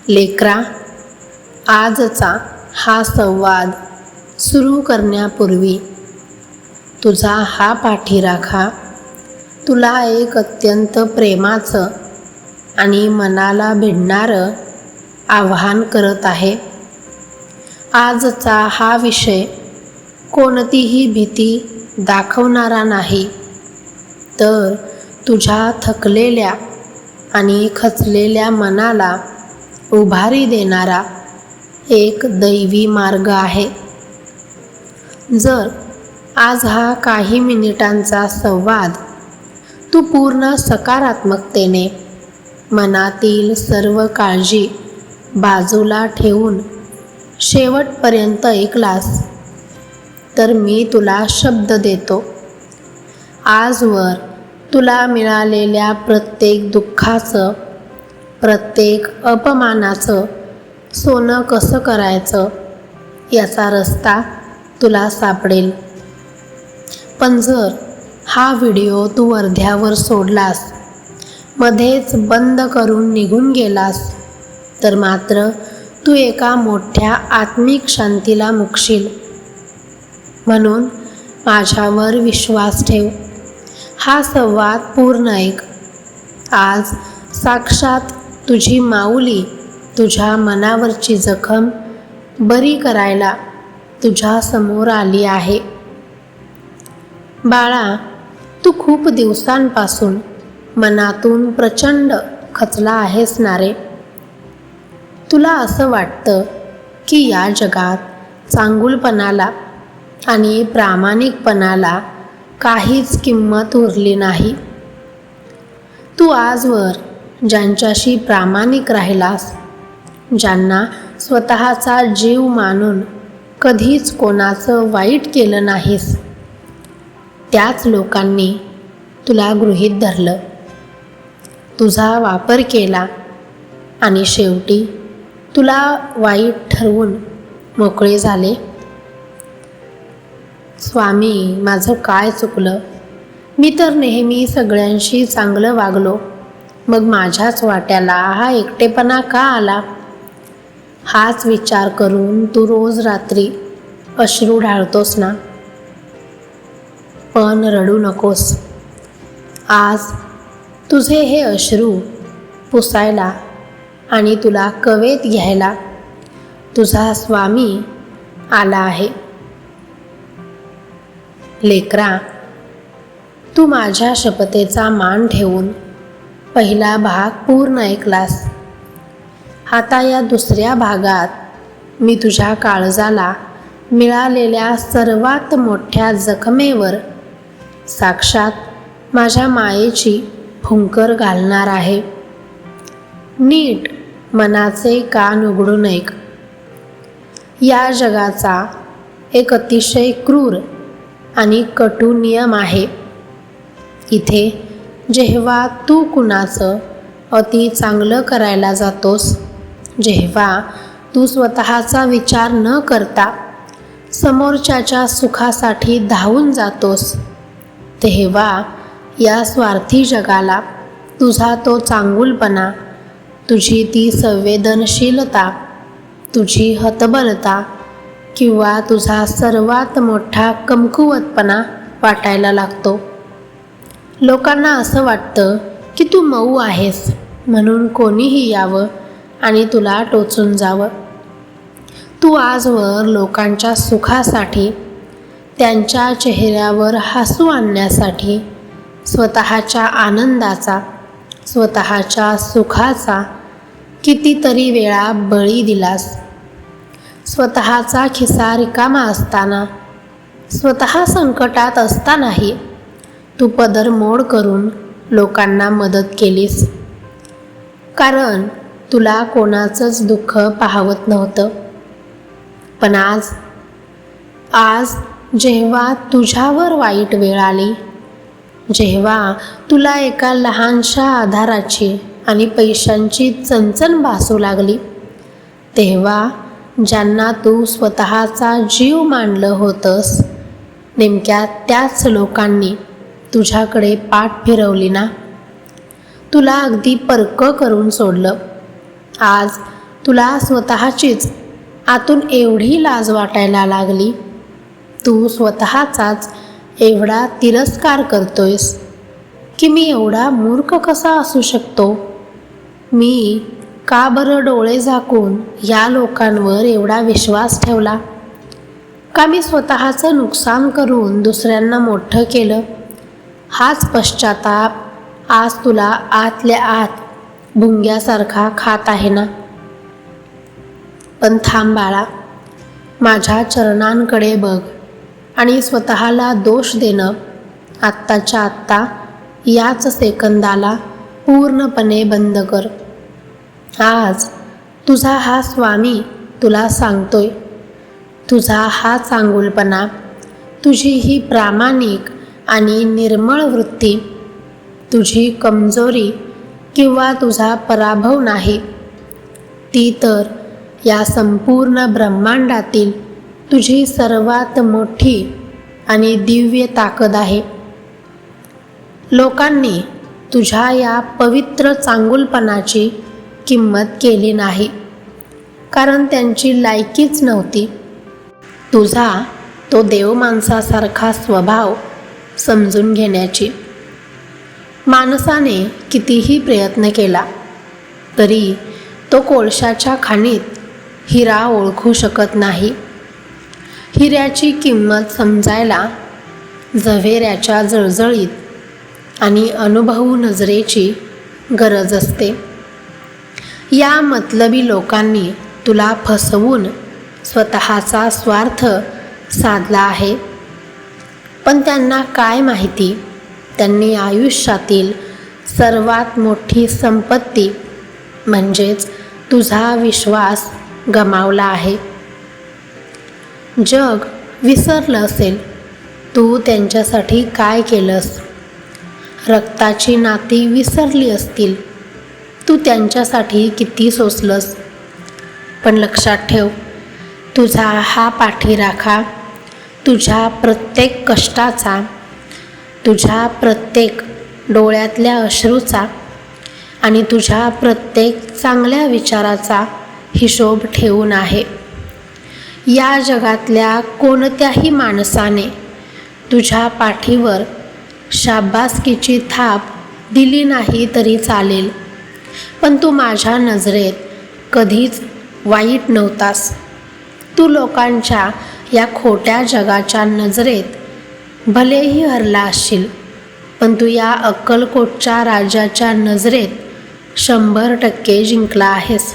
लेकरा, आजचा हा संवाद सुरू करण्यापूर्वी तुझा हा पाठीराखा तुला एक अत्यंत प्रेमाचं आणि मनाला भिडणारं आव्हान करत आहे. आजचा हा विषय कोणतीही भीती दाखवणारा नाही, तर तुझ्या थकलेल्या आणि खचलेल्या मनाला उभारी देणारा एक दैवी मार्ग आहे. जर आज हा काही मिनिटांचा संवाद तू पूर्ण सकारात्मकतेने मनातील सर्व काळजी बाजूला ठेवून शेवटपर्यंत ऐकलास, तर मी तुला शब्द देतो, आजवर तुला मिळालेल्या प्रत्येक दुःखाचं, प्रत्येक अपमानाचं सोनं कसं करायचं याचा रस्ता तुला सापडेल. पण जर हा व्हिडिओ तू अर्ध्यावर सोडलास, मध्येच बंद करून निघून गेलास, तर मात्र तू एका मोठ्या आत्मिक शांतीला मुकशील. म्हणून माझ्यावर विश्वास ठेव. हा संवाद पूर्ण ऐक. आज साक्षात तुझी माऊली तुझ्या मनावरची जखम बरी करायला तुझ्या समोर आली आहे. बाळा, तू खूप दिवसांपासून मनातून प्रचंड खचला आहेस ना रे. तुला असं वाटतं की या जगात चांगुलपणाला आणि प्रामाणिकपणाला काहीच किंमत उरली नाही. तू आजवर ज्यांच्याशी प्रामाणिक राहिलास, ज्यांना स्वतःचा जीव मानून कधीच कोणाचं वाईट केलं नाहीस, त्याच लोकांनी तुला गृहीत धरलं, तुझा वापर केला आणि शेवटी तुला वाईट ठरवून मोकळे झाले. स्वामी, माझं काय चुकलं? मी तर नेहमी सगळ्यांशी चांगलं वागलो, मग माझ्याच वाट्याला हा एकटेपणा का आला? हाच विचार करून तू रोज रात्री अश्रू ढाळतोस ना. पण रडू नकोस. आज तुझे हे अश्रू पुसायला आणि तुला कवेत घ्यायला तुझा स्वामी आला आहे. लेकरा, तू माझ्या शपथेचा मान ठेवून पहिला भाग पूर्ण ऐकलास. आता या दुसऱ्या भागात मी तुझ्या काळजाला मिळालेल्या सर्वात मोठ्या जखमेवर साक्षात माझ्या मायेची फुंकर घालणार आहे. नीट मनाचे कान उघडून ऐक. या जगाचा एक अतिशय क्रूर आणि कटू नियम आहे. इथे जेव्हा तू कुणाचं अति चांगलं करायला जातोस, जेव्हा तू स्वतःचा विचार न करता समोरच्याच्या सुखासाठी धावून जातोस, तेव्हा या स्वार्थी जगाला तुझा तो चांगुलपणा, तुझी ती संवेदनशीलता, तुझी हतबलता किंवा तुझा सर्वात मोठा कमकुवतपणा वाटायला लागतो. लोकांना असं वाटतं की तू मऊ आहेस, म्हणून कोणीही यावं आणि तुला टोचून जावं. तू आजवर लोकांच्या सुखासाठी, त्यांच्या चेहऱ्यावर हसू आणण्यासाठी स्वतःच्या आनंदाचा, स्वतःच्या सुखाचा कितीतरी वेळा बळी दिलास. स्वतःचा खिसा रिकामा असताना, स्वतः संकटात असतानाही तू पदरमोड करून लोकांना मदत केलीस, कारण तुला कोणाचंच दुःख पाहवत नव्हतं. पण आज जेव्हा तुझ्यावर वाईट वेळ आली, जेव्हा तुला एका लहानशा आधाराची आणि पैशांची चणचण भासू लागली, तेव्हा ज्यांना तू स्वतःचा जीव मानलं होतंस, नेमक्या त्याच लोकांनी तुझ्याकडे पाठ फिरवली ना. तुला अगदी परकं करून सोडलं. आज तुला स्वतःचीच आतून एवढी लाज वाटायला लागली. तू स्वतःचाच एवढा तिरस्कार करतोयस की मी एवढा मूर्ख कसा असू शकतो. मी का बरं डोळे झाकून या लोकांवर एवढा विश्वास ठेवला. का मी स्वतःचं नुकसान करून दुसऱ्यांना मोठं केलं. हाच पश्चाताप आज तुला आतल्या आत भुंग्यासारखा खात आहे ना. पण थांब बाळा, माझ्या चरणांकडे बघ आणि स्वतःला दोष देणं आत्ताच्या आत्ता याच सेकंदाला पूर्णपणे बंद कर. आज तुझा हा स्वामी तुला सांगतोय, तुझा हा चांगुलपणा, तुझी ही प्रामाणिक आणि निर्मळ वृत्ती, तुझी कमजोरी किंवा तुझा पराभव नाही. ती तर या संपूर्ण ब्रह्मांडातील तुझी सर्वात मोठी आणि दिव्य ताकद आहे. लोकांनी तुझ्या या पवित्र चांगुलपणाची किंमत केली नाही, कारण त्यांची लायकीच नव्हती. तुझा तो देवमाणसासारखा स्वभाव समजून घेण्याची. माणसाने कितीही प्रयत्न केला तरी तो कोळशाच्या खाणीत हिरा ओळखू शकत नाही. हिऱ्याची किंमत समजायला जव्हेऱ्याच्या जळजळीत आणि अनुभवू नजरेची गरज असते. या मतलबी लोकांनी तुला फसवून स्वतःचा स्वार्थ साधला आहे. पण त्यांना काय माहिती, त्यांनी आयुष्यातील सर्वात मोठी संपत्ती म्हणजेच तुझा विश्वास गमावला आहे. जग विसरलं असेल तू त्यांच्यासाठी काय केलंस. रक्ताची नाती विसरली असतील तू त्यांच्यासाठी किती सोसलंस. पण लक्षात ठेव, तुझा हा पाठीराखा तुझ्या प्रत्येक कष्टाचा, तुझ्या प्रत्येक डोळ्यातल्या अश्रूचा आणि तुझ्या प्रत्येक चांगल्या विचाराचा हिशोब ठेवून आहे. या जगातल्या कोणत्याही माणसाने तुझ्या पाठीवर शाबासकीची थाप दिली नाही तरी चालेल, पण तू माझ्या नजरेत कधीच वाईट नव्हतास. तू लोकांच्या या खोट्या जगाच्या नजरेत भलेही हरला असशील, पण तू या अक्कलकोटच्या राजाच्या नजरेत 100% जिंकला आहेस.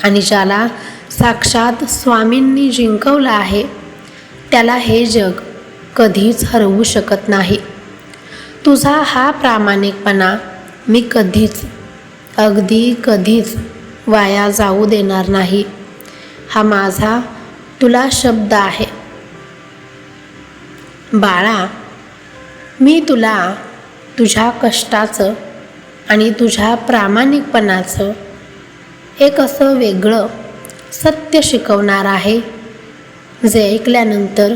आणि ज्याला साक्षात स्वामींनी जिंकवलं आहे त्याला हे जग कधीच हरवू शकत नाही. तुझा हा प्रामाणिकपणा मी कधीच, अगदी कधीच वाया जाऊ देणार नाही. हा माझा तुला शब्द आहे. बाळा, मी तुला तुझ्या कष्टाचं आणि तुझ्या प्रामाणिकपणाचं एक असं वेगळं सत्य शिकवणार आहे, जे ऐकल्यानंतर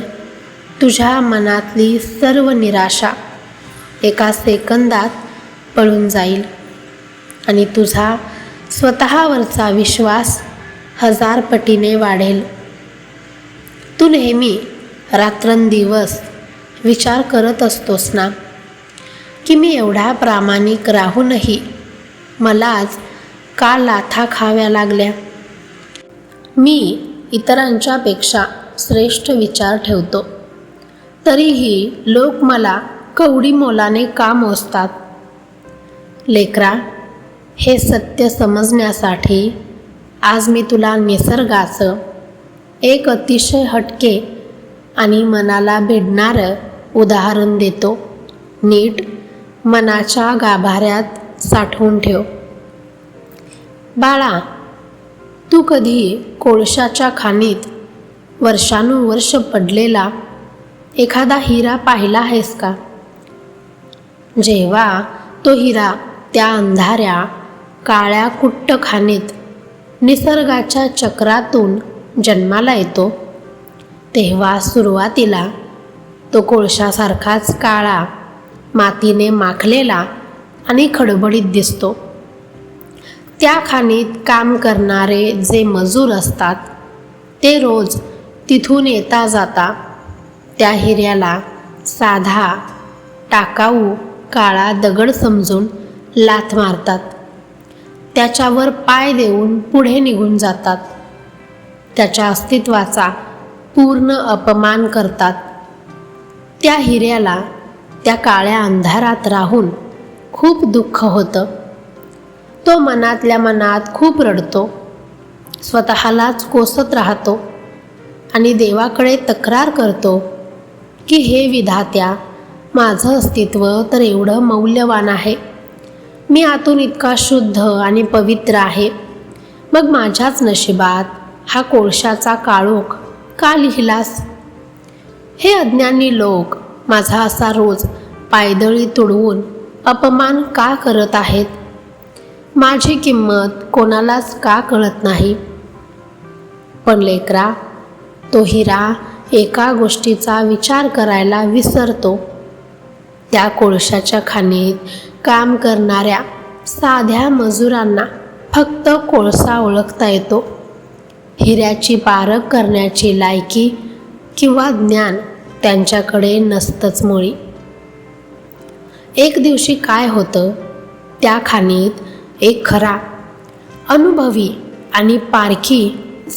तुझ्या मनातली सर्व निराशा एका सेकंदात पळून जाईल आणि तुझा स्वतःवरचा विश्वास 1000 पटीने वाढेल. तू नेहमी रात्रंदिवस विचार करत असतोस ना की मी एवढा प्रामाणिक राहूनही मलाच का लाथा खाव्या लागल्या. मी इतरांच्यापेक्षा श्रेष्ठ विचार ठेवतो, तरीही लोक मला कवडी मोलाने का मोजतात. लेकरा, हे सत्य समजण्यासाठी आज मी तुला निसर्गाचं एक अतिशय हटके आणि मनाला भिडणारं उदाहरण देतो. नीट मनाच्या गाभाऱ्यात साठवून ठेव. बाळा, तू कधी कोळशाच्या खाणीत वर्षानुवर्ष पडलेला एखादा हिरा पाहिला आहेस का? जेव्हा तो हिरा त्या अंधाऱ्या काळ्या कुट्ट खाणीत निसर्गाच्या चक्रातून जन्माला येतो, तेव्हा सुरुवातीला तो कोळशासारखाच काळा, मातीने माखलेला आणि खडबडीत दिसतो. त्या खाणीत काम करणारे जे मजूर असतात ते रोज तिथून येता जाता त्या हिऱ्याला साधा टाकाऊ काळा दगड समजून लाथ मारतात. त्याच्यावर पाय देऊन पुढे निघून जातात. त्याच्या अस्तित्वाचा पूर्ण अपमान करतात. त्या हिऱ्याला त्या काळ्या अंधारात राहून खूप दुःख होतं. तो मनातल्या मनात खूप रडतो, स्वतःलाच कोसत राहतो आणि देवाकडे तक्रार करतो की हे विधात्या, माझं अस्तित्व तर एवढं मौल्यवान आहे. मी आतून इतका शुद्ध आणि पवित्र आहे. मग माझ्याच नशिबात हा कोळशाचा काळोख का लिहिलास? हे अज्ञानी लोक माझा असा रोज पायदळी तुडवून अपमान का करत आहेत? माझी किंमत कोणालाच का कळत नाही? पण लेकरा, तो हिरा एका गोष्टीचा विचार करायला विसरतो. त्या कोळशाच्या खाणीत काम करणाऱ्या साध्या मजुरांना फक्त कोळसा ओळखता येतो. हिऱ्याची पारख करण्याची लायकी किंवा ज्ञान त्यांच्याकडे नसतंच मुळी. एक दिवशी काय होतं, त्या खाणीत एक खरा, अनुभवी आणि पारखी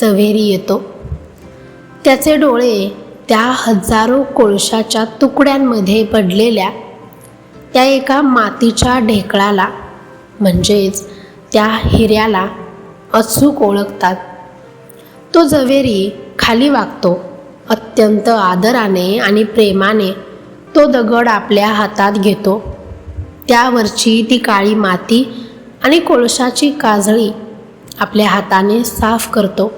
झवेरी येतो. त्याचे डोळे त्या हजारो कोळशाच्या तुकड्यांमध्ये पडलेल्या त्या एका मातीच्या ढेकळाला म्हणजेच त्या हिऱ्याला अचूक ओळखतात. तो झवेरी खाली वागतो. अत्यंत आदराने आणि प्रेमाने तो दगड आपल्या हातात घेतो. त्यावरची ती काळी माती आणि कोळशाची काजळी आपल्या हाताने साफ करतो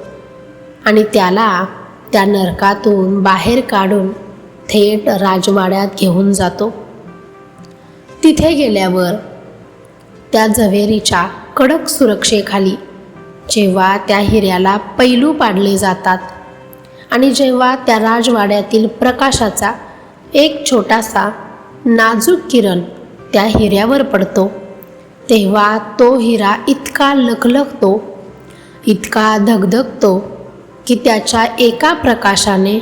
आणि त्याला त्या नरकातून बाहेर काढून थेट राजवाड्यात घेऊन जातो. तिथे गेल्यावर त्या झवेरीच्या कडक सुरक्षेखाली जेव्हा त्या हिऱ्याला पैलू पाडले जातात आणि जेव्हा त्या राजवाड्यातील प्रकाशाचा एक छोटासा नाजूक किरण त्या हिऱ्यावर पडतो, तेव्हा तो हिरा इतका लखलखतो, इतका धगधगतो की त्याच्या एका प्रकाशाने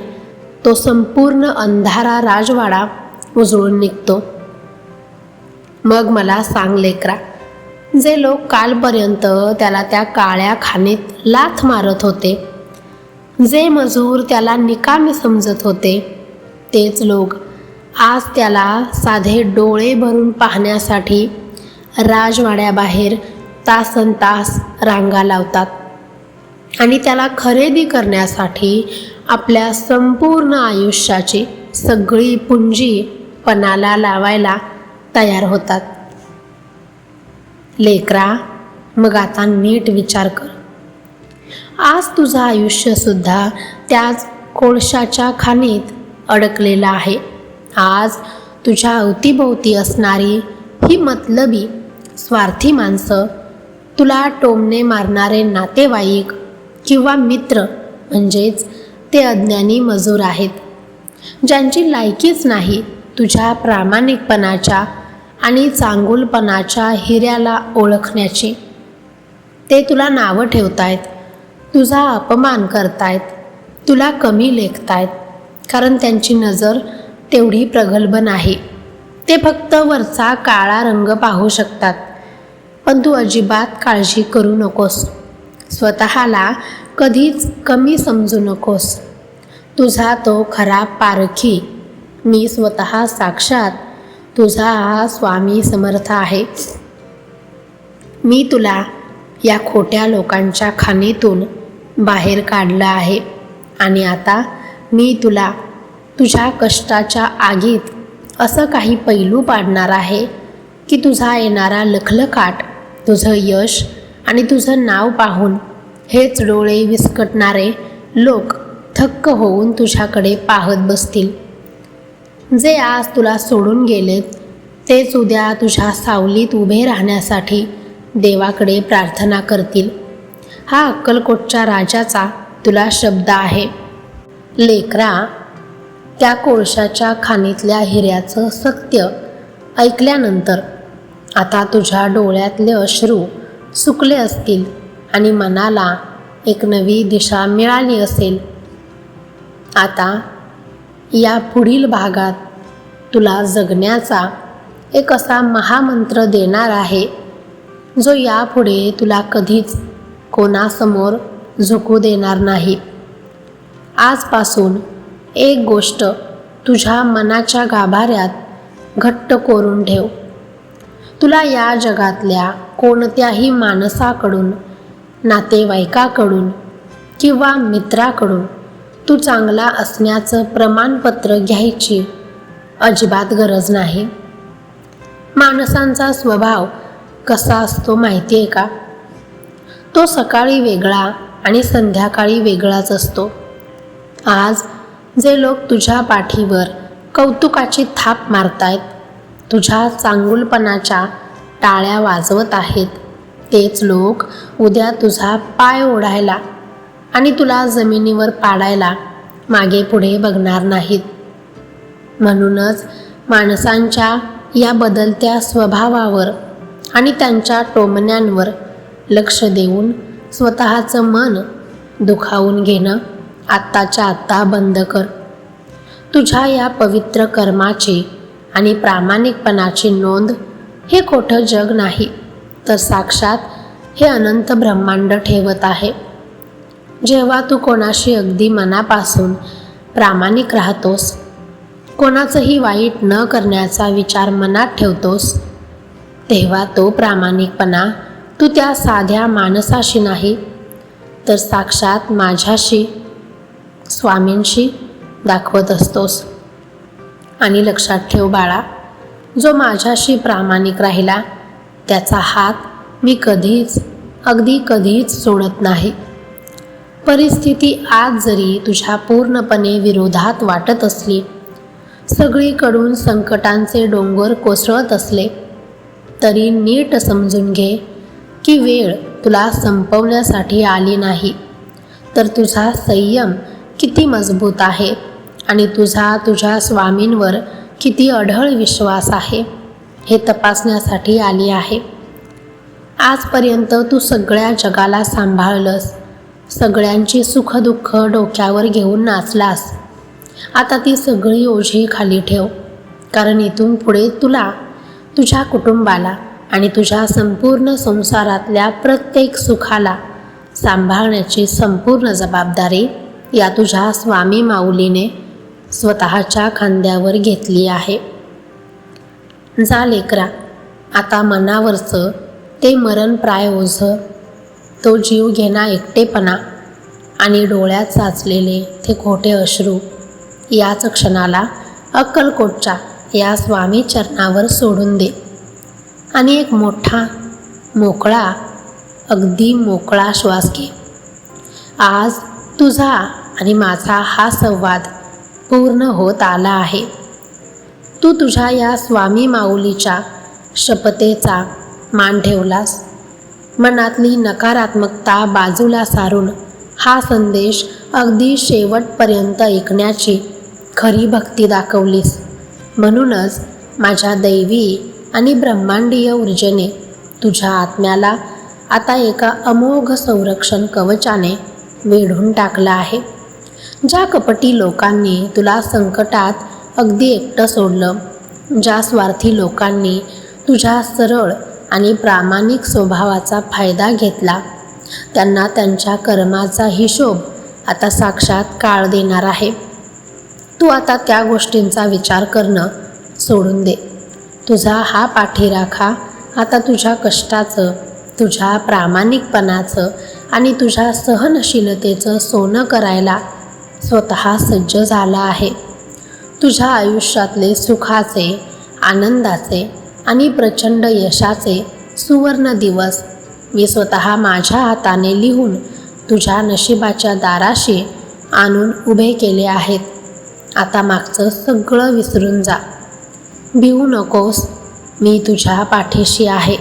तो संपूर्ण अंधारा राजवाडा उजळून निघतो. मग मला सांग लेकरा, जे लोक कालपर्यंत त्याला त्या काळ्या खाणीत लाथ मारत होते, जे मजूर त्याला निकामी समजत होते, तेच लोक आज त्याला साधे डोळे भरून पाहण्यासाठी राजवाड्याबाहेर तासनतास रांगा लावतात आणि त्याला खरेदी करण्यासाठी आपल्या संपूर्ण आयुष्याची सगळी पुंजी पणाला लावायला तयार होतात. लेकरा, मग आता नीट विचार कर. आज तुझं आयुष्यसुद्धा त्याच कोळशाच्या खाणीत अडकलेलं आहे. आज तुझ्या अवतीभोवती असणारी ही मतलबी स्वार्थी माणसं, तुला टोमणे मारणारे नातेवाईक किंवा मित्र म्हणजेच ते अज्ञानी मजूर आहेत, ज्यांची लायकीच नाही तुझ्या प्रामाणिकपणाच्या आणि चांगुलपणाच्या हिऱ्याला ओळखण्याची. ते तुला नावं ठेवतायत, तुझा अपमान करतायत, तुला कमी लेखतायत, कारण त्यांची नजर तेवढी प्रगल्भ नाही. ते फक्त वरचा काळा रंग पाहू शकतात. पण तू अजिबात काळजी करू नकोस. स्वतःला कधीच कमी समजू नकोस. तुझा तो खरा पारखी मी स्वतः साक्षात तुझा हा स्वामी समर्थ आहे. मी तुला या खोट्या लोकांच्या खाणीतून बाहेर काढलं आहे आणि आता मी तुला तुझ्या कष्टाच्या आगीत असं काही पैलू पाडणार आहे की तुझा येणारा लखलखाट, तुझं यश आणि तुझं नाव पाहून हेच डोळे विस्कटणारे लोक थक्क होऊन तुझ्याकडे पाहत बसतील. जे आज तुला सोडून गेलेत तेच उद्या तुझ्या सावलीत उभे राहण्यासाठी देवाकडे प्रार्थना करतील. हा अक्कलकोटच्या राजाचा तुला शब्द आहे. लेकरा, त्या कोळशाच्या खाणीतल्या हिऱ्याचं सत्य ऐकल्यानंतर आता तुझ्या डोळ्यातले अश्रू सुकले असतील आणि मनाला एक नवी दिशा मिळाली असेल. आता या पुढील भागात तुला जगण्याचा एक असा महामंत्र देणार आहे जो यापुढे तुला कधीच कोणासमोर झुकू देणार नाही. आजपासून एक गोष्ट तुझ्या मनाच्या गाभाऱ्यात घट्ट कोरून ठेव. तुला या जगातल्या कोणत्याही माणसाकडून, नातेवाईकाकडून किंवा मित्राकडून तू चांगला असण्याचं प्रमाणपत्र घ्यायची अजिबात गरज नाही. माणसांचा स्वभाव कसा असतो माहिती आहे का? तो सकाळी वेगळा आणि संध्याकाळी वेगळाच असतो. आज जे लोक तुझ्या पाठीवर कौतुकाची थाप मारतायत, तुझ्या चांगुलपणाच्या टाळ्या वाजवत आहेत, तेच लोक उद्या तुझा पाय ओढायला आणि तुला जमिनीवर पाडायला मागे पुढे बघणार नाहीत. म्हणूनच माणसांच्या या बदलत्या स्वभावावर आणि त्यांच्या टोमण्यांवर लक्ष देऊन स्वतःचं मन दुखावून घेणं आत्ताच्या आत्ता बंद कर. तुझ्या या पवित्र कर्माची आणि प्रामाणिकपणाची नोंद हे खोटं जग नाही, तर साक्षात हे अनंत ब्रह्मांड ठेवत आहे. जेव्हा तू कोणाशी अगदी मनापासून प्रामाणिक राहतोस, कोणाचंही वाईट न करण्याचा विचार मनात ठेवतोस, तेव्हा तो प्रामाणिकपणा तू त्या साध्या माणसाशी नाही, तर साक्षात माझ्याशी, स्वामींशी दाखवत असतोस. आणि लक्षात ठेव बाळा, जो माझ्याशी प्रामाणिक राहिला त्याचा हात मी कधीच, अगदी कधीच सोडत नाही. परिस्थिती आज जरी तुझ्या पूर्णपणे विरोधात वाटत असली, सगळीकडून संकटांचे डोंगर कोसळत असले, तरी नीट समजून घे की वेळ तुला संपवण्यासाठी आली नाही, तर तुझा संयम किती मजबूत आहे आणि तुझ्या स्वामींवर किती अढळ विश्वास आहे हे तपासण्यासाठी आली आहे. आजपर्यंत तू सगळ्या जगाला सांभाळलंस, सगळ्यांची सुखदुःख डोक्यावर घेऊन नाचलास. आता ती सगळी ओझी खाली ठेव, कारण इथून पुढे तुला, तुझ्या कुटुंबाला आणि तुझ्या संपूर्ण संसारातल्या प्रत्येक सुखाला सांभाळण्याची संपूर्ण जबाबदारी या तुझ्या स्वामी माऊलीने स्वतःच्या खांद्यावर घेतली आहे. जा लेकरा, आता मनावरचं ते मरणप्राय ओझं, तो जीव घेणा एकटेपणा आणि डोळ्यात साचलेले ते खोटे अश्रू याच क्षणाला अक्कलकोटच्या या स्वामी चरणावर सोडून दे आणि एक मोठा, मोकळा, अगदी मोकळा श्वास घे. आज तुझा आणि माझा हा संवाद पूर्ण होत आला आहे. तू तुझ्या या स्वामी माऊलीच्या शपथेचा मान ठेवलास, मनातली नकारात्मकता बाजूला सारून हा संदेश अगदी शेवटपर्यंत ऐकण्याची खरी भक्ती दाखवलीस. म्हणूनच माझ्या दैवी आणि ब्रह्मांडीय ऊर्जेने तुझ्या आत्म्याला आता एका अमोघ संरक्षण कवचाने वेढून टाकलं आहे. ज्या कपटी लोकांनी तुला संकटात अगदी एकटं सोडलं, ज्या स्वार्थी लोकांनी तुझ्या सरळ आणि प्रामाणिक स्वभावाचा फायदा घेतला, त्यांना त्यांच्या कर्माचा हिशोब आता साक्षात काळ देणार आहे. तू आता त्या गोष्टींचा विचार करणं सोडून दे. तुझा हा पाठीराखा आता तुझ्या कष्टाचं, तुझ्या प्रामाणिकपणाचं आणि तुझ्या सहनशीलतेचं सोनं करायला स्वतः सज्ज झाला आहे. तुझ्या आयुष्यातले सुखाचे, आनंदाचे आणि प्रचंड यशाचे सुवर्ण दिवस मी स्वतः माझ्या हाताने लिहून तुझ्या नशिबाच्या दाराशी आणून उभे केले आहेत. आता मागचं सगळं विसरून जा. भिवू नकोस, मी तुझ्या पाठीशी आहे.